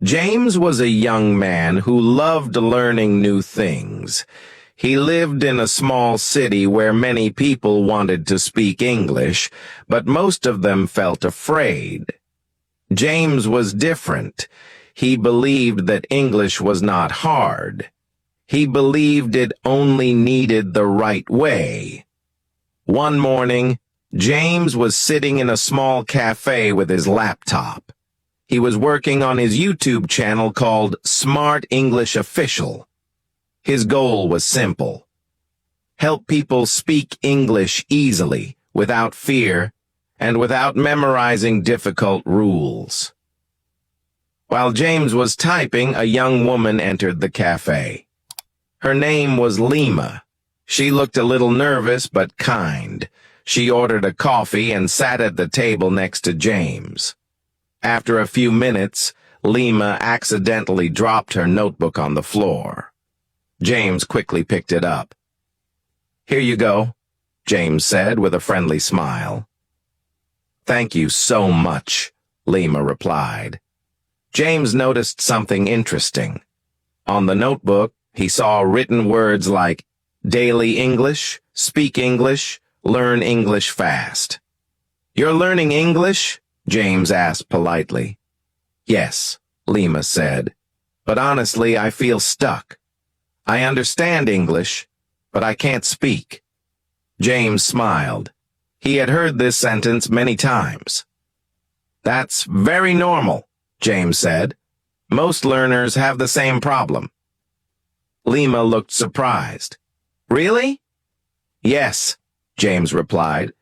James was a young man who loved learning new things. He lived in a small city where many people wanted to speak English, but most of them felt afraid. James was different. He believed that English was not hard. He believed it only needed the right way. One morning, James was sitting in a small cafe with his laptop. He was working on his YouTube channel called Smart English Official. His goal was simple: help people speak English easily, without fear, and without memorizing difficult rules. While James was typing, a young woman entered the cafe. Her name was Lima. She looked a little nervous but kind. She ordered a coffee and sat at the table next to James. After a few minutes, Lima accidentally dropped her notebook on the floor. James quickly picked it up. "Here you go," James said with a friendly smile. "Thank you so much," Lima replied. James noticed something interesting. On the notebook, he saw written words like daily English, speak English, learn English fast. "You're learning English?" James asked politely. "Yes," Lima said, "but honestly, I feel stuck. I understand English, but I can't speak." James smiled. He had heard this sentence many times. "That's very normal," James said. "Most learners have the same problem." Lima looked surprised. "Really?" "Yes," James replied.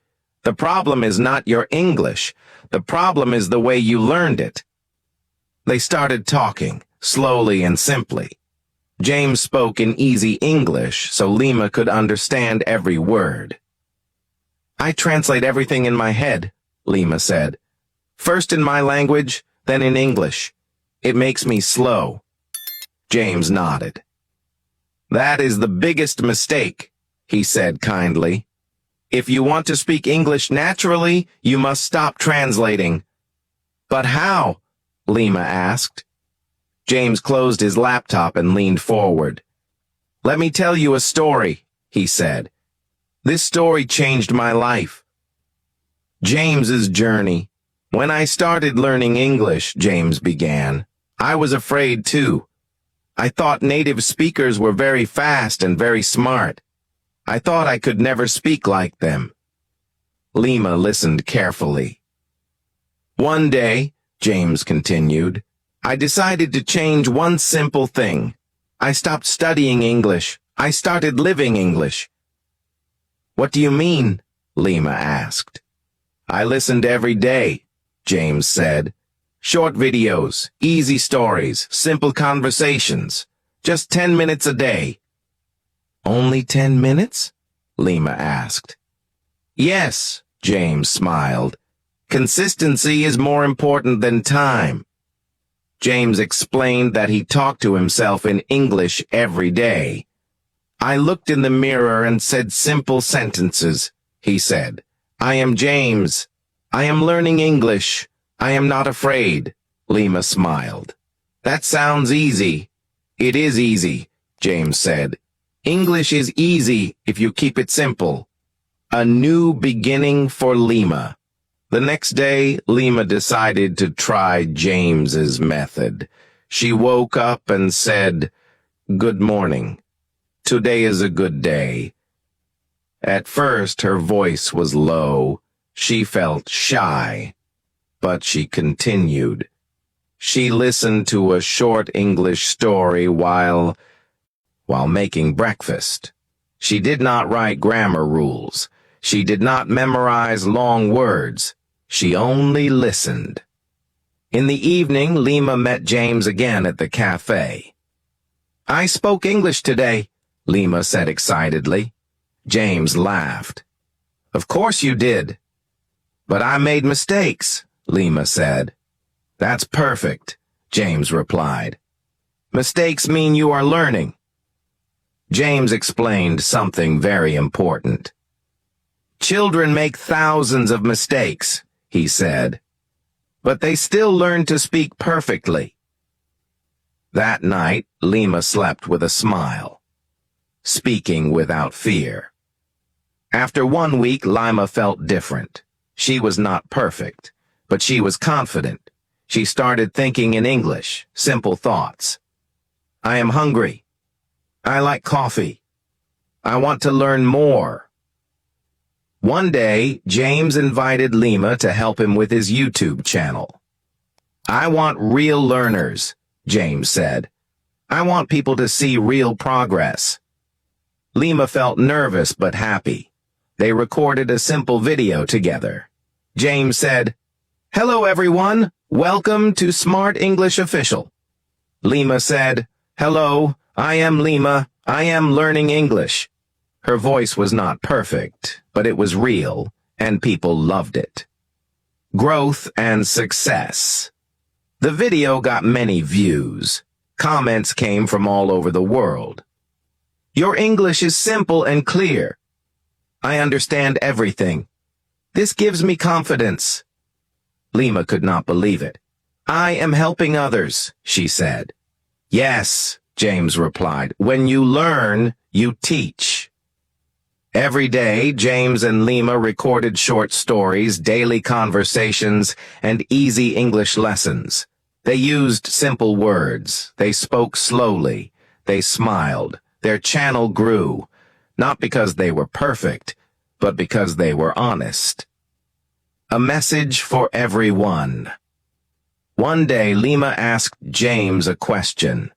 "The problem is not your English. The problem is the way you learned it." They started talking, slowly and simply. James spoke in easy English, so Lima could understand every word. "I translate everything in my head," Lima said. "First in my language, then in English. It makes me slow." James nodded. "That is the biggest mistake," he said kindly. "If you want to speak English naturally, you must stop translating." "But how?" Lima asked. James closed his laptop and leaned forward. "Let me tell you a story," he said. "This story changed my life." James's journey. "When I started learning English," James began, "I was afraid too. I thought native speakers were very fast and very smart. I thought I could never speak like them." Lima listened carefully. "One day," James continued, "I decided to change one simple thing. I stopped studying English. I started living English." "What do you mean?" Lima asked. "I listened every day," James said. "Short videos, easy stories, simple conversations. Just 10 minutes a day." "Only 10 minutes?" Lima asked. "Yes," James smiled. "Consistency is more important than time." James explained that he talked to himself in English every day. "I looked in the mirror and said simple sentences," he said. "I am James. I am learning English. I am not afraid." Lima smiled. "That sounds easy." "It is easy," James said. "English is easy if you keep it simple." A new beginning for Lima. The next day, Lima decided to try James's method. She woke up and said, "Good morning. Today is a good day." At first, her voice was low. She felt shy. But she continued. She listened to a short English story while making breakfast. She did not write grammar rules. She did not memorize long words. She only listened. In the evening, Lima met James again at the cafe. "I spoke English today," Lima said excitedly. James laughed. "Of course you did." "But I made mistakes," Lima said. "That's perfect," James replied. "Mistakes mean you are learning." James explained something very important. "Children make thousands of mistakes," he said, "but they still learn to speak perfectly. That night, Lima slept with a smile, speaking without fear. After 1 week, Lima felt different. She was not perfect, but she was confident. She started thinking in English, simple thoughts. I am hungry. I like coffee. I want to learn more. One day, James invited Lima to help him with his YouTube channel. I want real learners, James said. I want people to see real progress. Lima felt nervous but happy. They recorded a simple video together. James said, "Hello everyone, welcome to Smart English Official." Lima said, "Hello, I am Lima, I am learning English." Her voice was not perfect, but it was real, and people loved it. Growth and success. The video got many views. Comments came from all over the world. Your English is simple and clear. I understand everything. This gives me confidence. Lima could not believe it. I am helping others, she said. Yes, James replied. When you learn, you teach. Every day, James and Lima recorded short stories, daily conversations, and easy English lessons. They used simple words. They spoke slowly. They smiled. Their channel grew, not because they were perfect, but because they were honest. A message for everyone. One day, Lima asked James a question.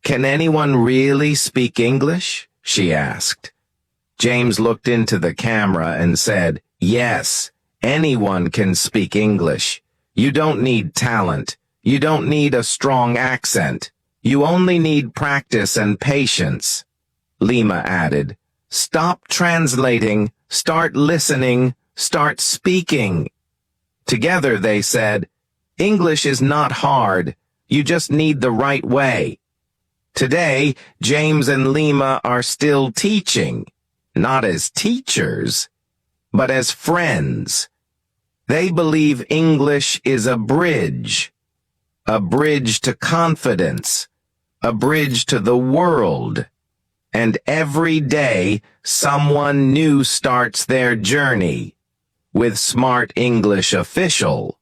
Can anyone really speak English? She asked. James looked into the camera and said, yes, anyone can speak English. You don't need talent. You don't need a strong accent. You only need practice and patience. Lima added, stop translating, start listening, start speaking. Together they said, English is not hard. You just need the right way. Today, James and Lima are still teaching. Not as teachers, but as friends. They believe English is a bridge to confidence, a bridge to the world. And every day, someone new starts their journey with Smart English Official.